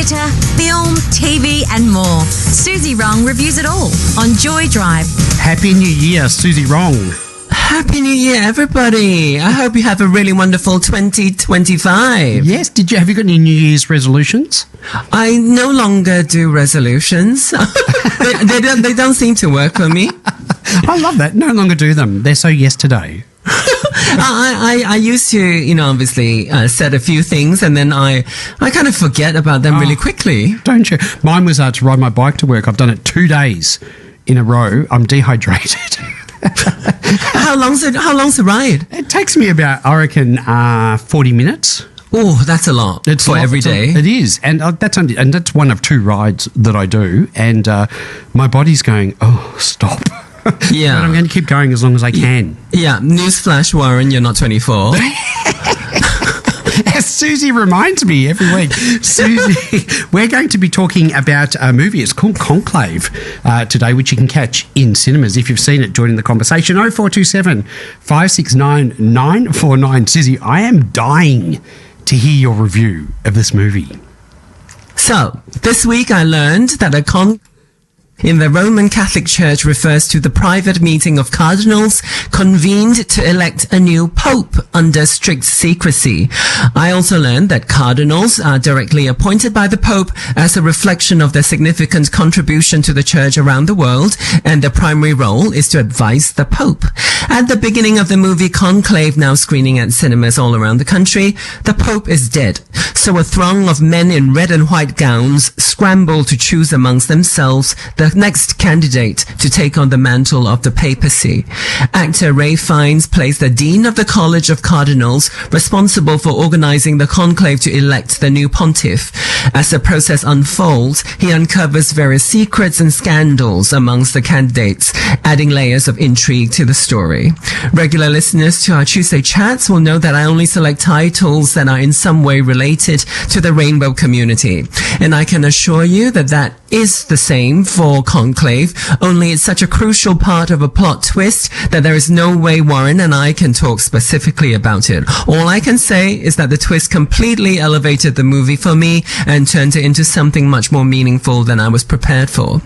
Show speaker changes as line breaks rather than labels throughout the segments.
theatre, film, TV and more. Suzy Wrong reviews it all on Joy Drive.
Happy New Year, Suzy Wrong.
Happy New Year, everybody. I hope you have a really wonderful 2025.
Yes, have you got any New Year's resolutions?
I no longer do resolutions. they don't seem to work for me.
I love that. No longer do them. They're so yesterday.
I used to, obviously set a few things and then I kind of forget about them really quickly.
Don't you? Mine was to ride my bike to work. I've done it 2 days in a row. I'm dehydrated.
How long's the ride?
It takes me about, I reckon, 40 minutes.
Oh, that's a lot. It's for every day.
It is, and that's one of 2 rides that I do, and my body's going, oh, stop.
Yeah,
but I'm going to keep going as long as I can.
Yeah, newsflash, Warren, you're not 24.
As Suzy reminds me every week. Suzy, we're going to be talking about a movie. It's called Conclave today, which you can catch in cinemas. If you've seen it, join in the conversation. 0427 569 949. Suzy, I am dying to hear your review of this movie.
So, this week I learned that a conclave in the Roman Catholic Church refers to the private meeting of cardinals convened to elect a new pope under strict secrecy. I also learned that cardinals are directly appointed by the pope as a reflection of their significant contribution to the church around the world, and their primary role is to advise the pope. At the beginning of the movie Conclave, now screening at cinemas all around the country, the pope is dead. So a throng of men in red and white gowns scramble to choose amongst themselves the next candidate to take on the mantle of the papacy. Actor Ray Fiennes plays the Dean of the College of Cardinals, responsible for organizing the conclave to elect the new pontiff. As the process unfolds, he uncovers various secrets and scandals amongst the candidates, adding layers of intrigue to the story. Regular listeners to our Tuesday chats will know that I only select titles that are in some way related to the rainbow community. And I can assure you that that is the same for Conclave, only it's such a crucial part of a plot twist that there is no way Warren and I can talk specifically about it. All I can say is that the twist completely elevated the movie for me and turned it into something much more meaningful than I was prepared for.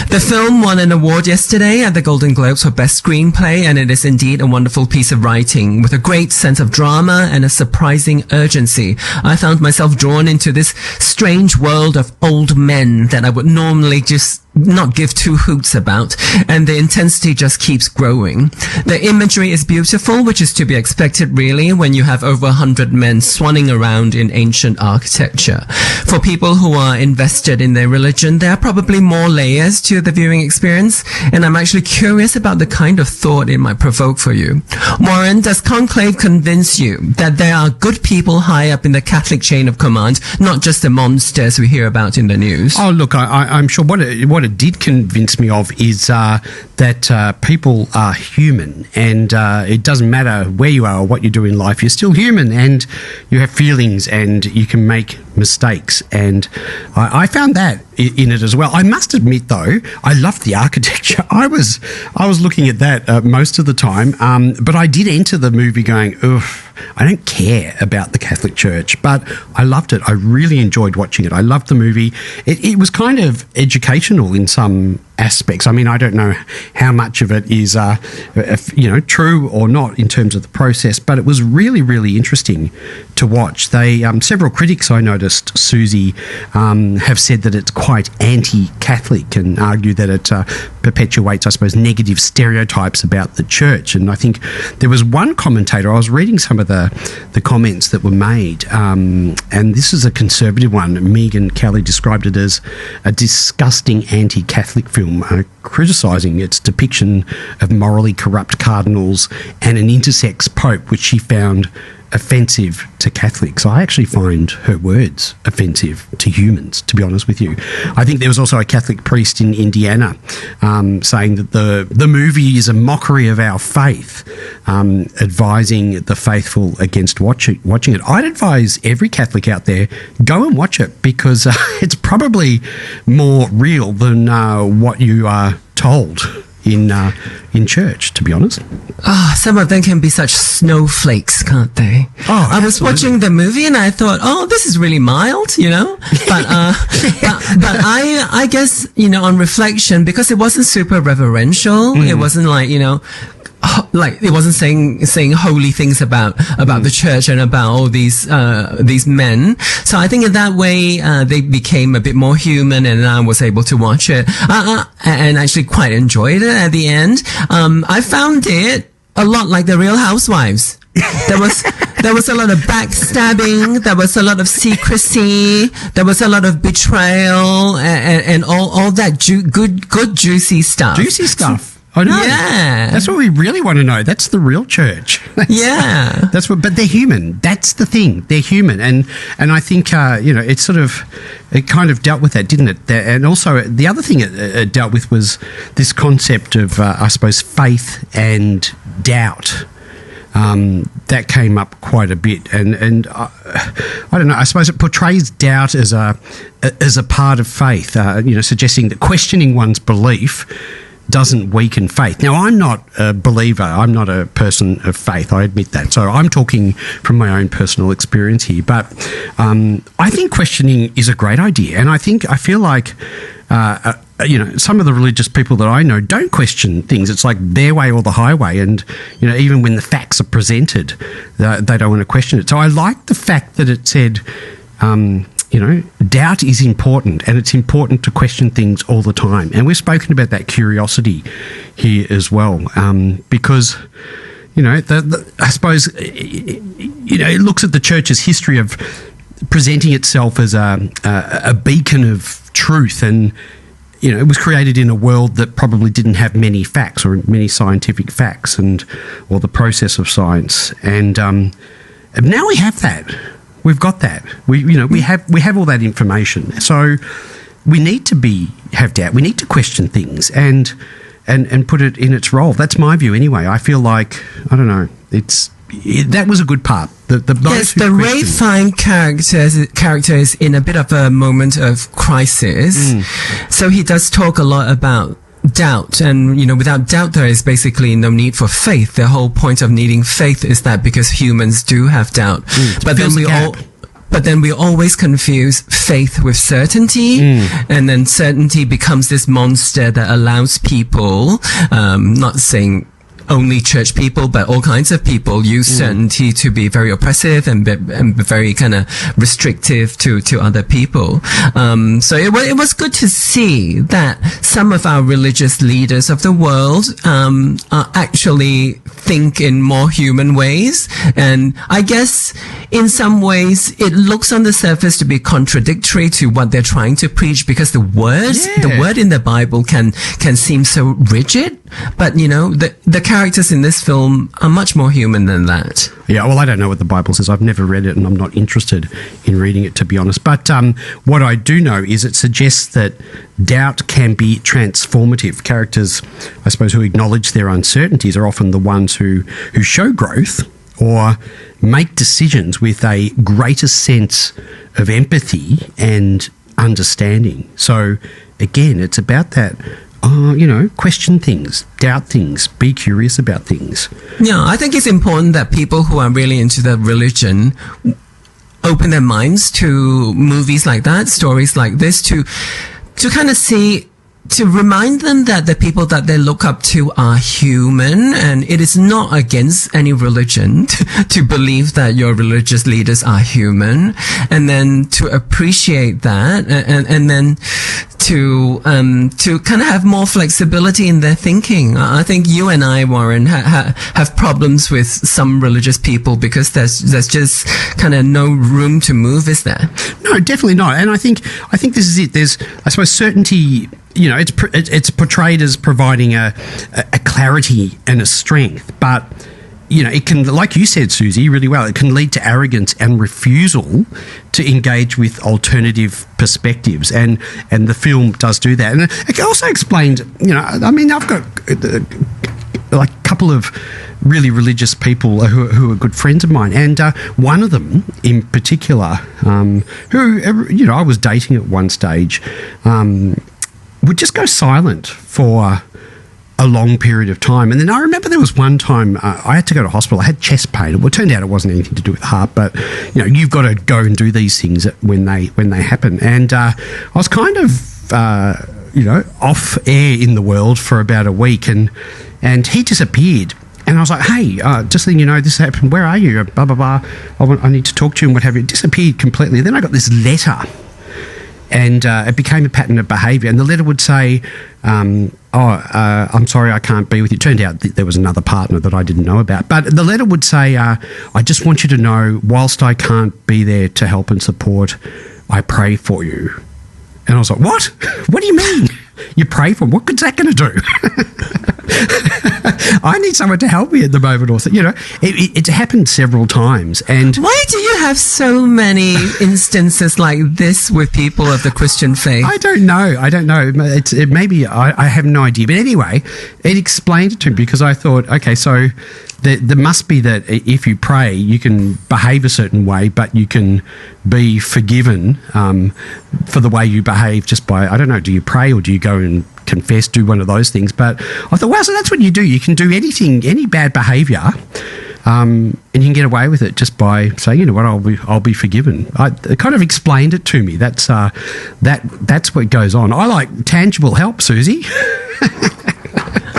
The film won an award yesterday at the Golden Globes for Best Screenplay, and it is indeed a wonderful piece of writing with a great sense of drama and a surprising urgency. I found myself drawn into this strange world of old men that I would normally just not give 2 hoots about, and the intensity just keeps growing. The imagery is beautiful, which is to be expected really when you have over 100 men swanning around in ancient architecture. For people who are invested in their religion, there are probably more layers to the viewing experience, and I'm actually curious about the kind of thought it might provoke for you. Warren, does Conclave convince you that there are good people high up in the Catholic chain of command, not just the monsters we hear about in the news?
Oh, look, I'm sure what it did convince me of is that people are human, and it doesn't matter where you are or what you do in life, you're still human, and you have feelings and you can make mistakes, and I found that in it as well. I must admit, though, I loved the architecture. I was looking at that most of the time, but I did enter the movie going, ugh, I don't care about the Catholic Church, but I loved it. I really enjoyed watching it. I loved the movie. It was kind of educational in some aspects. I mean, I don't know how much of it is, true or not in terms of the process, but it was really, really interesting to watch. They several critics I noticed, Suzy, have said that it's quite anti-Catholic and argue that it perpetuates, I suppose, negative stereotypes about the church. And I think there was one commentator, I was reading some of the comments that were made, and this is a conservative one. Megan Kelly described it as a disgusting anti-Catholic film, criticising its depiction of morally corrupt cardinals and an intersex pope, which she found offensive to Catholics. I actually find her words offensive to humans, to be honest with you. I think there was also a Catholic priest in Indiana saying that the movie is a mockery of our faith, advising the faithful against watching it. I'd advise every Catholic out there, go and watch it, because it's probably more real than what you are told in church, to be honest.
Oh, some of them can be such snowflakes, can't they?
Oh,
I was watching the movie and I thought, oh, this is really mild, you know? But I guess, you know, on reflection, because it wasn't super reverential, it wasn't like, you know, like it wasn't saying holy things about the church and about all these men. So I think in that way they became a bit more human, and I was able to watch it and actually quite enjoyed it at the end. I found it a lot like the Real Housewives. There was a lot of backstabbing, there was a lot of secrecy, there was a lot of betrayal, and all that good juicy stuff.
Juicy stuff. I know.
Yeah.
That's what we really want to know. That's the real church. That's what, but they're human. That's the thing. They're human. And I think, you know, it kind of dealt with that, didn't it? And also the other thing it dealt with was this concept of, I suppose, faith and doubt. That came up quite a bit, and I don't know. I suppose it portrays doubt as a part of faith. You know, suggesting that questioning one's belief doesn't weaken faith. Now, I'm not a believer. I'm not a person of faith. I admit that. So I'm talking from my own personal experience here. But I think questioning is a great idea, and I feel like. You know, some of the religious people that I know don't question things. It's like their way or the highway, and you know, even when the facts are presented, they don't want to question it. So I like the fact that it said, you know, doubt is important, and it's important to question things all the time. And we've spoken about that curiosity here as well, because you know, I suppose you know, it looks at the church's history of presenting itself as a beacon of truth, and you know, it was created in a world that probably didn't have many facts or many scientific facts, or the process of science. And now we have that. We've got that. We have all that information. So we need to have doubt. We need to question things and put it in its role. That's my view, anyway. I feel like, I don't know. That was a good part.
The Ray Fine character is in a bit of a moment of crisis. So he does talk a lot about doubt, and you know, without doubt there is basically no need for faith. The whole point of needing faith is that because humans do have doubt. But then we always confuse faith with certainty, and then certainty becomes this monster that allows people, not saying only church people, but all kinds of people use certainty to be very oppressive and very kind of restrictive to other people. So it was good to see that some of our religious leaders of the world actually think in more human ways. And I guess in some ways it looks on the surface to be contradictory to what they're trying to preach, because the word in the Bible can seem so rigid, but you know, the characters in this film are much more human than that.
Yeah, well, I don't know what the Bible says. I've never read it, and I'm not interested in reading it, to be honest. But what I do know is it suggests that doubt can be transformative. Characters, I suppose, who acknowledge their uncertainties are often the ones who show growth or make decisions with a greater sense of empathy and understanding. So, again, it's about that. You know, question things, doubt things, be curious about things.
Yeah, I think it's important that people who are really into the religion open their minds to movies like that, stories like this, to kind of see, to remind them that the people that they look up to are human, and it is not against any religion to believe that your religious leaders are human, and then to appreciate that, and then to kind of have more flexibility in their thinking. I think you and I, Warren, have problems with some religious people because there's just kind of no room to move, is there?
No, definitely not. And I think this is it. There's, I suppose, certainty. You know, it's portrayed as providing a clarity and a strength, but you know, it can, like you said, Suzy, really well, it can lead to arrogance and refusal to engage with alternative perspectives, and the film does do that. And it also explained, you know, I mean, I've got like a couple of really religious people who are good friends of mine, and one of them in particular, who, you know, I was dating at one stage, would just go silent for a long period of time. And then I remember there was one time I had to go to hospital. I had chest pain. Well, it turned out it wasn't anything to do with the heart, but you've got to go and do these things when they happen. And I was kind of off air in the world for about a week, and he disappeared. And I was like, hey, just letting you know this happened. Where are you? Blah, blah, blah. I need to talk to you and what have you. It disappeared completely. Then I got this letter, and it became a pattern of behaviour. And the letter would say, I'm sorry I can't be with you. It turned out there was another partner that I didn't know about. But the letter would say, I just want you to know, whilst I can't be there to help and support, I pray for you. And I was like, what? What do you mean? You pray for him? What good's that going to do? I need someone to help me at the moment. Or it happened several times. And
why do you have so many instances like this with people of the Christian faith?
I don't know. Maybe I have no idea. But anyway, it explained it to me, because I thought, okay, so there must be that if you pray, you can behave a certain way, but you can be forgiven for the way you behave just by, I don't know, do you pray or do you go and confess, do one of those things? But I thought, wow, so that's what you do. You can do anything, any bad behaviour, and you can get away with it just by saying, you know what, I'll be forgiven. It kind of explained it to me. That's what goes on. I like tangible help, Suzy.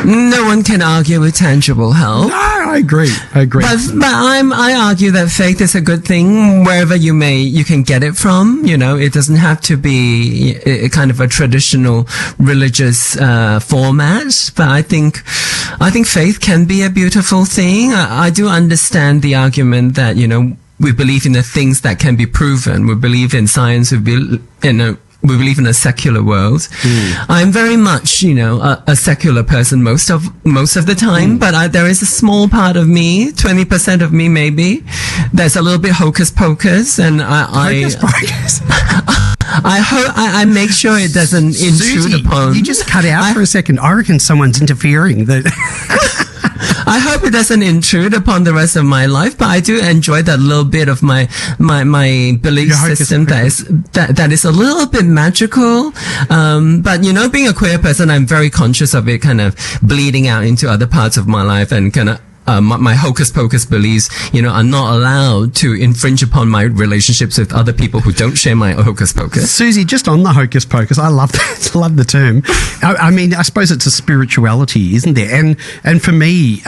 No one can argue with tangible help.
No, I agree.
But I argue that faith is a good thing wherever you can get it from. It doesn't have to be a kind of a traditional religious format. But I think faith can be a beautiful thing. I do understand the argument that we believe in the things that can be proven. We believe in science. We believe in a secular world. I'm very much, a secular person most of the time, but there is a small part of me, 20% of me maybe, that's a little bit hocus pocus, and
Hocus pocus.
I make sure it doesn't intrude
Suzy,
upon.
You just cut out for a second. I reckon someone's interfering.
I hope it doesn't intrude upon the rest of my life, but I do enjoy that little bit of my belief system that is a little bit magical. But being a queer person, I'm very conscious of it kind of bleeding out into other parts of my life, and kind of my hocus pocus beliefs, are not allowed to infringe upon my relationships with other people who don't share my hocus pocus.
Suzy, just on the hocus pocus, I love that. I love the term. I mean, I suppose it's a spirituality, isn't there? And for me,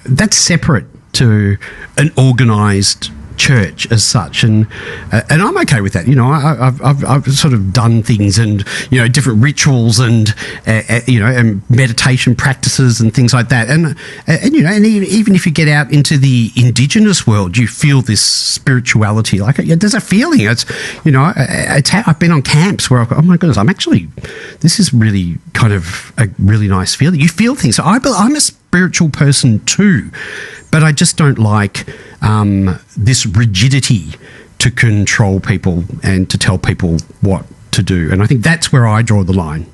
that's separate to an organised church as such, and I'm okay with that. I've sort of done things, and different rituals, and and meditation practices and things like that, and even if you get out into the Indigenous world, you feel this spirituality. Like, there's a feeling. It's I've been on camps where I've got, oh my goodness, this is really kind of a really nice feeling. You feel things. So I'm a spiritual person too, but I just don't like this rigidity to control people and to tell people what to do. And I think that's where I draw the line.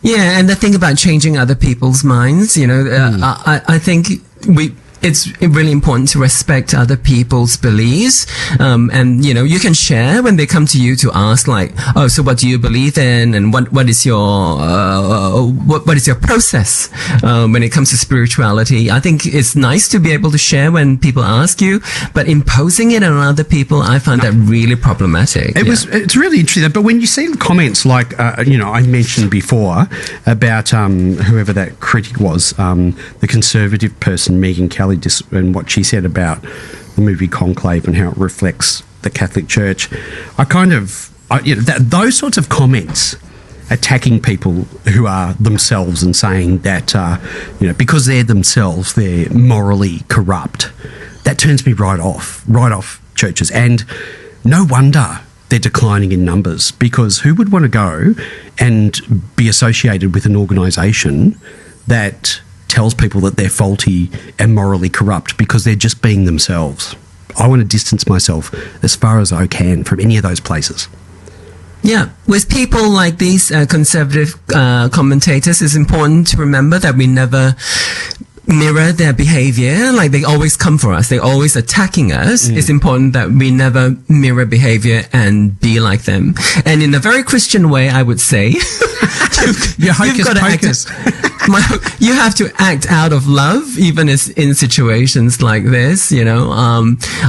Yeah, and the thing about changing other people's minds, I think it's really important to respect other people's beliefs. And, you can share when they come to you to ask, like, oh, so what do you believe in? And what is your process, when it comes to spirituality? I think it's nice to be able to share when people ask you, but imposing it on other people, I find that really problematic.
It's really interesting. But when you see comments like, I mentioned before about, whoever that critic was, the conservative person, Megan Kelly, and what she said about the movie Conclave and how it reflects the Catholic Church, those sorts of comments attacking people who are themselves and saying that because they're themselves, they're morally corrupt, that turns me right off churches. And no wonder they're declining in numbers, because who would want to go and be associated with an organisation that tells people that they're faulty and morally corrupt because they're just being themselves? I want to distance myself as far as I can from any of those places.
Yeah, with people like these conservative commentators, it's important to remember that we never mirror their behavior, like they always come for us, they're always attacking us, it's important that we never mirror behavior and be like them. And in a very Christian way, I would say,
Your hocus pocus.
You have to act out of love, even in situations like this, you know.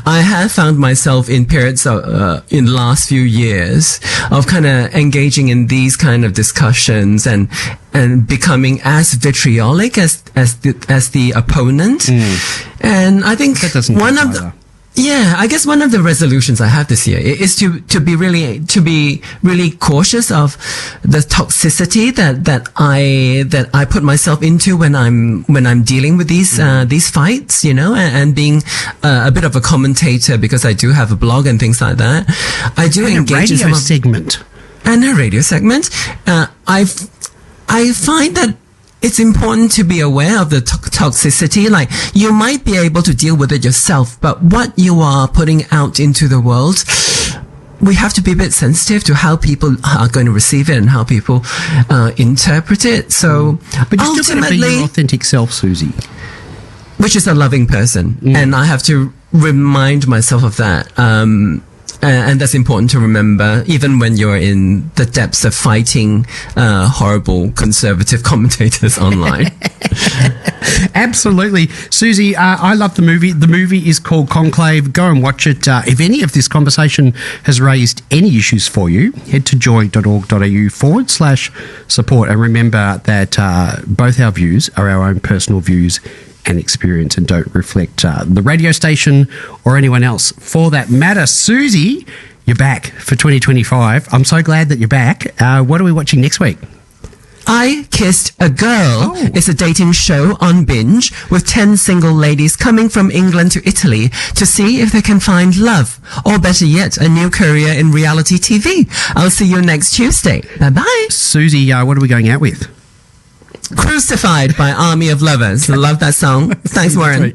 I have found myself in periods of, in the last few years of kind of engaging in these kind of discussions and becoming as vitriolic as the opponent. And I think
that doesn't
I guess one of the resolutions I have this year is to be really cautious of the toxicity that I put myself into when I'm dealing with these fights, you know, and being a bit of a commentator because I do have a blog and things like that. I do engage in some
segment.
And a radio segment. I find that it's important to be aware of the toxicity. Like, you might be able to deal with it yourself, but what you are putting out into the world, we have to be a bit sensitive to how people are going to receive it and how people interpret it. So,
but you're still going to be your authentic self, Suzy.
Which is a loving person. And I have to remind myself of that. And that's important to remember, even when you're in the depths of fighting horrible conservative commentators online.
Absolutely. Suzy, I love the movie. The movie is called Conclave. Go and watch it. If any of this conversation has raised any issues for you, head to joy.org.au/support. And remember that both our views are our own personal views and experience and don't reflect the radio station or anyone else for that matter. Suzy, you're back for 2025. I'm so glad that you're back. What are we watching next week?
I Kissed a Girl. It's a dating show on Binge with 10 single ladies coming from England to Italy to see if they can find love, or better yet, a new career in reality TV. I'll see you next Tuesday. Bye-bye.
Suzy, what are we going out with?
Crucified by Army of Lovers. Love that song. Thanks, Warren.